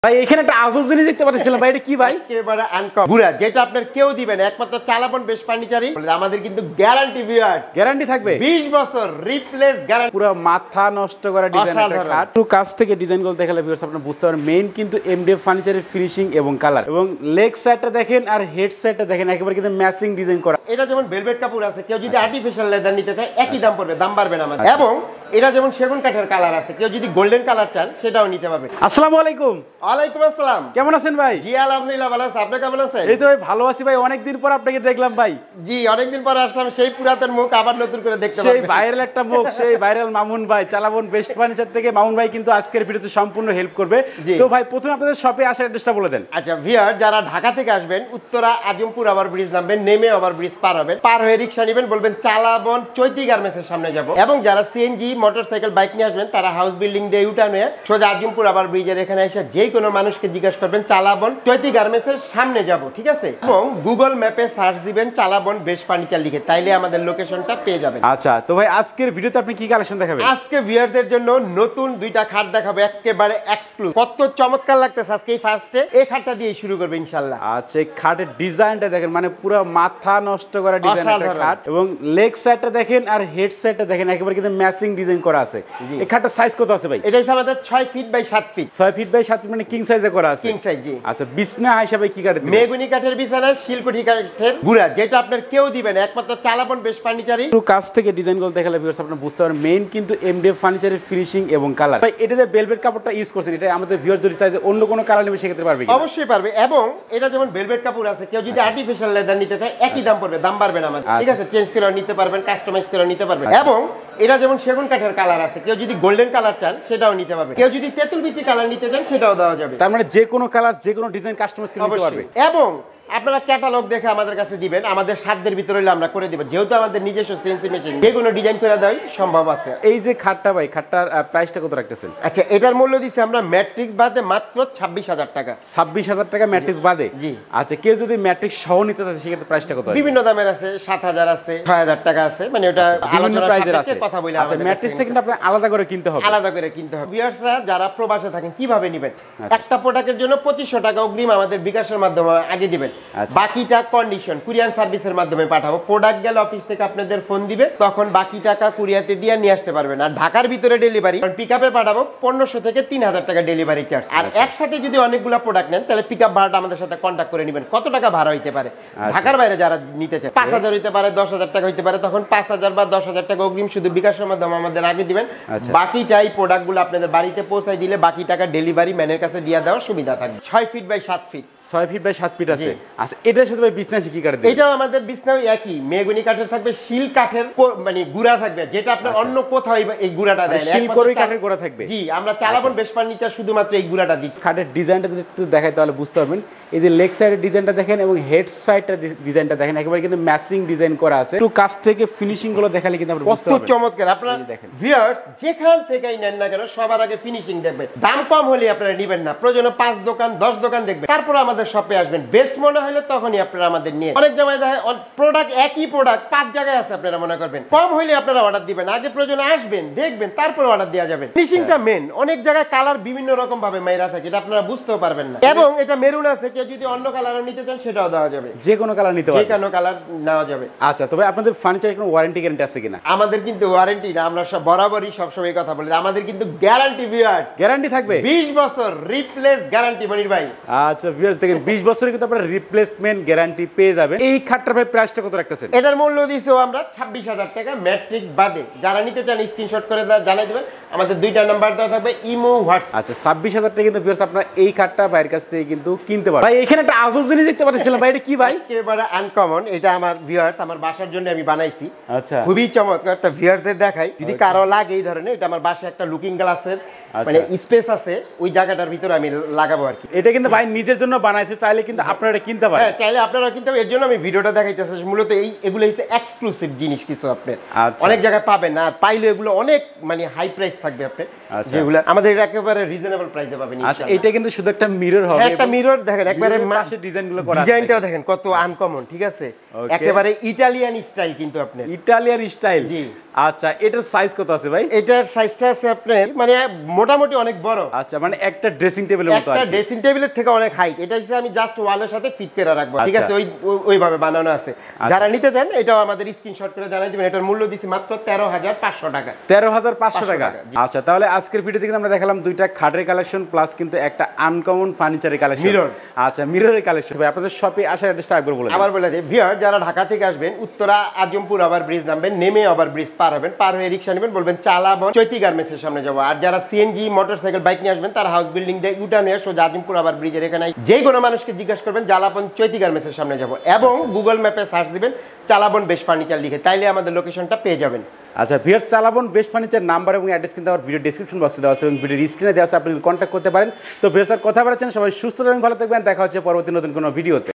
ভাই এখানে একটা আজব জিনিস দেখতে পাচ্ছিলাম ভাই, এটা কি ভাই? একেবারে আনকমন গুড়া, যেটা আপনার কেউ দিবেন একমাত্র চালাবন বেস্ট ফার্নিচারই। আমাদের কিন্তু গ্যারান্টি ভিউয়ার্স, গ্যারান্টি থাকবে 20 বছর রিপ্লেস গ্যারান্টি। পুরো মাথা নষ্ট করা ডিজাইন একটা খাট। একটু কাছ থেকে ডিজাইন গুলো দেখালে ভিউয়ার্স আপনারা বুঝতে পারবেন মেইন কিন্তু এমডিএফ ফার্নিচারের ফিনিশিং এবং কালার, এবং লেগ সাইডটা দেখেন আর হেড সাইডটা দেখেন একেবারে কিন্তু ম্যাচিং ডিজাইন করা। এটা যেমন ভেলভেট কাপড় আছে, কেউ যদি আর্টিফিশিয়াল লেদার নিতে চায় একই দাম পড়বে, দাম বাড়বে না আমাদের। এবং এটা যেমন সেগুন কাঠের কালার আছে, কেউ যদি গোল্ডেন কালার চান সেটাও নিতে পারবে। আসসালামু আলাইকুম। ওয়ালাইকুম আসসালাম। কেমন আছেন ভাই? জি আলহামদুলিল্লাহ ভালো আছি, আপনি কেমন আছেন? এই তো ভাই ভালো আছি ভাই, অনেকদিন পর আপনাকে দেখলাম ভাই। জি অনেকদিন পর আসলাম, সেই পুরাতন মুখ আবার নতুন করে দেখতে পাবেন। সেই ভাইরাল একটা মুখ, সেই ভাইরাল মামুন ভাই, চালাবন বেস্ট ফার্নিচার থেকে মামুন ভাই কিন্তু আজকের ভিডিওতে সম্পূর্ণ হেল্প করবে। তো ভাই প্রথমে আপনাদের শপে আসার অ্যাড্রেসটা বলে দেন। আচ্ছা ভিউয়ার, যারা ঢাকা থেকে আসবেন উত্তরা আজিমপুর ওভার ব্রিজ নামবেন, নেমে ওভার ব্রিজ পার হবেন, পার হয়ে রিকশা নেবেন, বলবেন চালাবন চৈতি গার্মেন্টসের সামনে যাব। এবং যারা সিএনজি মোটরসাইকেল বাইক নিয়ে আসবেন তারা হাউস বিল্ডিং দিয়ে ইউটার্ন হয়ে সোজা আজিমপুর ওভার ব্রিজের এখানে এসে যে কোনো মানুষকে জিজ্ঞাসা করবেন চালাবন চৈতি গার্মেন্টসের সামনে যাব, ঠিক আছে? এবং গুগল ম্যাপে সার্চ দিবেন চালাবন বেস্ট ফার্নিচার লিখে, তাইলে আমাদের লোকেশনটা পেয়ে যাবেন। আচ্ছা তো ভাই আজকের ভিডিওতে আপনি কি কালেকশন দেখাবেন? আজকে ভিউয়ারদের জন্য নতুন দুইটা খাট দেখাবো, একেবারে এক্সক্লুসিভ। কত চমৎকার লাগতেছে আজকে ফার্স্টে এই খাটটা দিয়ে শুরু করব ইনশাআল্লাহ। আচ্ছা এই খাটের ডিজাইনটা দেখেন, মানে পুরো মাথা নষ্ট করা ডিজাইন একটা খাট, এবং লেগ সাইডটা দেখেন আর হেড সাইডটা দেখেন একেবারে কিন্তু ম্যাচিং ডিজাইন করা আছে। এই খাটটার সাইজ কত আছে ভাই? এটা হচ্ছে আমাদের 6 feet by 7 feet. 6 feet by 7 feet মানে কিং সাইজে করা আছে। কিং সাইজ জি। আচ্ছা বিছনা হিসাবে কি কাঠ দিবেন? মেগুনি কাঠের বিছানা, শিলকুঠি কাঠের গুড়া, যেটা আপনার কেউ দিবেন একমাত্র চালাবন বেস্ট ফার্নিচারই। একটু কাছ থেকে ডিজাইন গুলো দেখালে ভিউয়ার্স আপনারা বুঝতে পারবেন মেইন কিন্তু এমডিএফ ফার্নিচারের ফিনিশিং এবং কালার। ভাই এটা যে ভেলভেট কাপড়টা ইউজ করছেন, এটা আমাদের ভিউয়ার যদি চাই যে অন্য কোনো কালার নেবে সেক্ষেত্রে পারবে কি? অবশ্যই পারবে। এবং এটা যেমন ভেলভেট কাপড় আছে, কেউ যদি আর্টিফিশিয়াল লেদার নিতে চায় একই দাম পড়বে, দাম বাড়বে না আমাদের, ঠিক আছে? চেঞ্জ করে নিতে পারবেন, কাস্টমাইজ করে নিতে পারবেন। এবং এটা যেমন সেগুন কাঠের কালার আছে, কেউ যদি গোল্ডেন কালার চান সেটাও নিতে পারবে, কেউ যদি তেঁতুল বিচি কালার নিতে চান সেটাও দেওয়া যাবে। তার মানে যে কোনো কালার যে কোনো ডিজাইন কাস্টমাইজ করে নিতে পারবে। এবং আপনারা ক্যাটালগ দেখে আমাদের কাছে দিবেন, আমাদের সাধ্যের ভিতরে হলে আমরা করে দিব, যেহেতু আমাদের নিজস্ব সিএনসি মেশিন, যে কোনো ডিজাইন করে দেওয়াই সম্ভব আছে। এই যে খাটটা ভাই, খাটটার প্রাইসটা কত রাখতেছেন? আচ্ছা এটার মূল্য দিচ্ছি আমরা ম্যাট্রিক্স বাদে মাত্র 26,000 টাকা। 26,000 টাকা ম্যাট্রিক্স বাদে? জি। আচ্ছা কেউ যদি ম্যাট্রিক্স সহ নিতে চায় সেক্ষেত্রে প্রাইসটা কত? বিভিন্ন দামের আছে, 7,000 আছে, 6,000 টাকা আছে, মানে ওটা বিভিন্ন প্রাইসের আছে। কথা বলে আচ্ছা ম্যাট্রিক্সটা কিন্তু আপনি আলাদা করে কিনতে হবে। আলাদা করে কিনতে হবে। ভিউয়ার্সরা যারা প্রবাসে থাকেন কিভাবে নেবেন? একটা প্রোডাক্টের জন্য 2500 টাকা অগ্রিম আমাদের বিকাশের মাধ্যমে আগে দিবেন, বাকিটা কন্ডিশন কুরিয়ার সার্ভিসের মাধ্যমে পাঠাবো। প্রোডাক্ট গেলে অফিস থেকে আপনাদের ফোন দিবে, তখন বাকি টাকা কুরিয়াতে দিয়ে নিয়ে আসতে পারবেন। আর ঢাকার ভিতরে ডেলিভারি পিকআপে পাঠাবো 1500 থেকে 3000 টাকা ডেলিভারি চার্জ। আর একসাথে যদি অনেকগুলো প্রোডাক্ট নেন তাহলে পিকআপ ভাড়াটা আমাদের সাথে কন্ট্যাক্ট করে নেবেন, কত টাকা ভাড়া হইতে পারে। ঢাকার বাইরে যারা নিতে চায় 5000 হইতে পারে, 10,000 টাকা হইতে পারে, তখন 5000 বা 10,000 টাকা অগ্রিম শুধু বিকাশের মাধ্যমে আমাদের আগে দিবেন। বাকিটাই প্রোডাক্টগুলো আপনাদের বাড়িতে পৌঁছাই দিলে বাকি টাকা ডেলিভারি ম্যানের কাছে দিয়ে দেওয়ার সুবিধা থাকবে। 6 feet by 7 feet. 6 feet by 7 feet আছে। আচ্ছা এটার সাথে ভাই বিছনা কি কাঠ দিবেন? এটাও আমাদের বিছনাও একই মেগুনি কাঠের থাকবে, শিল কাঠের মানে গুড়া থাকবে, যেটা আপনার অন্য কোথাও এই গুড়াটা দেয় না, শিল করে কাঠের গুড়া থাকবে। জি আমরা চালাবন বেস্ট ফার্নিচার শুধুমাত্র এই গুড়াটা দিচ্ছি। খাটের ডিজাইনটা যদি একটু দেখাই তাহলে বুঝতে পারবেন। এই যে লেগ সাইডের ডিজাইনটা দেখেন এবং হেড সাইডটা ডিজাইনটা দেখেন একেবারে কিন্তু ম্যাচিং ডিজাইন করা আছে। একটু কাছ থেকে ফিনিশিং গুলো দেখালে কিন্তু আপনি বুঝতে পারবেন। কত চমৎকার। আপনারা ভিউয়ার্স যেখান থেকেই নেন না কেন সবার আগে ফিনিশিং দেখবেন। দাম কম হলে আপনারা নেবেন না, প্রয়োজনে 5 দোকান 10 দোকান দেখবেন, তারপর আমাদের শপে আসবেন। বেস্ট মনে হলে তখনই আপনারা আমাদের নিয়ে। অনেক জায়গায় দেখেন প্রোডাক্ট একই প্রোডাক্ট 5 জায়গায় আছে, আপনারা মনে করবেন কম হইলে আপনারা অর্ডার দিবেন, আগে প্রয়োজনে আসবেন দেখবেন তারপর অর্ডার দেওয়া যাবে। ফিনিশিংটা মেন। অনেক জায়গায় কালার বিভিন্ন রকম ভাবে মাইরা থাকে, এটা আপনারা বুঝতেও পারবেন না। এবং এটা মেরুন আছে, কেউ যদি অন্য কালারও নিতে চান সেটাও দেওয়া যাবে, যে কোনো কালার নিতে পারবেন, যে কোনো কালার নেওয়া যাবে। আচ্ছা তবে আপনাদের ফার্নিচারে কোনো ওয়ারেন্টি গ্যারান্টি আছে কিনা? আমাদের কিন্তু ওয়ারেন্টি না, আমরা সব বরাবরই সবসময় কথা বলি, আমাদের কিন্তু গ্যারান্টি ভিউয়ার্স, গ্যারান্টি থাকবে 20 বছর রিপ্লেস গ্যারান্টি। মনির ভাই আচ্ছা ভিউয়ার্স দেখেন 20 বছরের কিন্তু আপনারা রিপ্লেসমেন্ট গ্যারান্টি পেয়ে যাবেন। এই খাটটার ভাই প্রাইসটা কত রাখতেছেন? এটার মূল্য দিয়েছি আমরা 26,000 টাকা ম্যাট্রিক্স বাদে। যারা নিতে চান স্ক্রিনশট করে জানাই দিবেন, আমাদের দুইটা নাম্বার দেওয়া থাকবে, ইমো হোয়াটসঅ্যাপ। আচ্ছা 26,000 টাকা কিন্তু ভিউয়ার্স আপনারা এই খাটটা ভাইয়ের কাছ থেকে কিন্তু কিনতে পারবেন। ভাই এখানে একটা আজব জিনিস দেখতে পাচ্ছিলাম ভাই, এটা কি ভাই? একেবারে আনকমন। এটা আমার ভিউয়ার্স আমার বাসার জন্য আমি বানাইছি। আচ্ছা খুবই চমৎকার। একটা ভিউয়ারদের দেখাই, যদি কারো লাগে এই ধরনের, এটা আমার বাসায় একটা লুকিং গ্লাসের মানে স্পেস আছে, ওই জায়গাটার ভিতরে আমি লাগাবো আর কি। এটা কিন্তু ভাই নিজের জন্য বানাইছে, চাইলে কিন্তু আপনারা কিনতে পারেন। হ্যাঁ চাইলে আপনারা কিনতে পারেন। এর জন্য আমি ভিডিওটা দেখাইতেছি। মূলত এগুলো হচ্ছে এক্সক্লুসিভ জিনিস, কিছু আপনি অনেক জায়গায় পাবেন না, আর পাইলে এগুলো অনেক মানে হাই প্রাইস থাকবে আপনি, যেগুলো আমাদের এটা একেবারে রিজনেবল প্রাইসে পাবেন। আচ্ছা এটা কিন্তু শুধু একটা মিরর হবে, একটা মিরর দেখেন, একবারে পাশে ডিজাইনগুলো করা আছে, ডিজাইনটাও দেখেন কত আনকমন, ঠিক আছে? একেবারে ইটালিয়ান স্টাইল কিন্তু আপনি, ইটালিয়ান স্টাইল। জি। আচ্ছা এটার সাইজ কত আছে ভাই? এটার সাইজটা আছে আপনার মানে মোটামুটি অনেক বড়। আচ্ছা মানে একটা ড্রেসিং টেবিলের মতো, একটা ড্রেসিং টেবিলের থেকে অনেক হাইট। এটা হচ্ছে আমি জাস্ট ওয়ালের সাথে ফিট করে রাখবো, ঠিক আছে, ওইভাবে বানানো আছে। যারা নিতে চান এটাও আমাদের স্ক্রিনশট করে জানাই দিবেন। এটার মূল্য দিছি মাত্র 13,500 টাকা। 13,500 টাকা। আচ্ছা তাহলে আজকের ভিডিওতে কিন্তু আমরা দেখালাম দুইটা খাটের কালেকশন প্লাস কিন্তু একটা আনকমন ফার্নিচারের কালেকশন, মিরর। আচ্ছা মিররের কালেকশন। ভাই আপনাদের শপে আসার অ্যাড্রেসটা একবার বলে দিন। আবার বলে দিই ভিউয়ার, যারা ঢাকা থেকে আসবেন উত্তরা আজমপুর ওভার ব্রিজ নামবেন, নেমে ওভার ব্রিজ পার হবেন, পার হয়ে রিকশা নেবেন, বলবেন চালাবন চৈতি গার্মেন্টসের সামনে যাবো। আর যারা সিএনজি মোটরসাইকেল বাইক নিয়ে আসবেন তারা হাউস বিল্ডিং দিয়ে ইউটার্ন নিয়ে সোজা আজমপুর ওভার ব্রিজের এখানে যে কোনো মানুষকে জিজ্ঞাসা করবেন চালাবন চৈতি গার্মেন্টসের সামনে যাবো, এবং গুগল ম্যাপে সার্চ দিবেন চালাবন বেস্ট ফার্নিচার লিখে, তাইলে আমাদের লোকেশনটা পেয়ে যাবেন। আচ্ছা ভিউয়ার্স, চালাবন বেস্ট ফার্নিচার নাম্বার এবং অ্যাড্রেস কিন্তু আমার ভিডিও ডেসক্রিপশন বক্সে দেওয়া আছে এবং ভিডিওর স্ক্রিনে দেওয়া আছে, আপনি কন্ট্যাক্ট করতে পারেন। তো ভিউয়ার্স কথা বলার জন্য সবাই সুস্থ থাকবেন, ভালো থাকবেন, দেখা হচ্ছে পরবর্তী নতুন কোনো ভিডিওতে।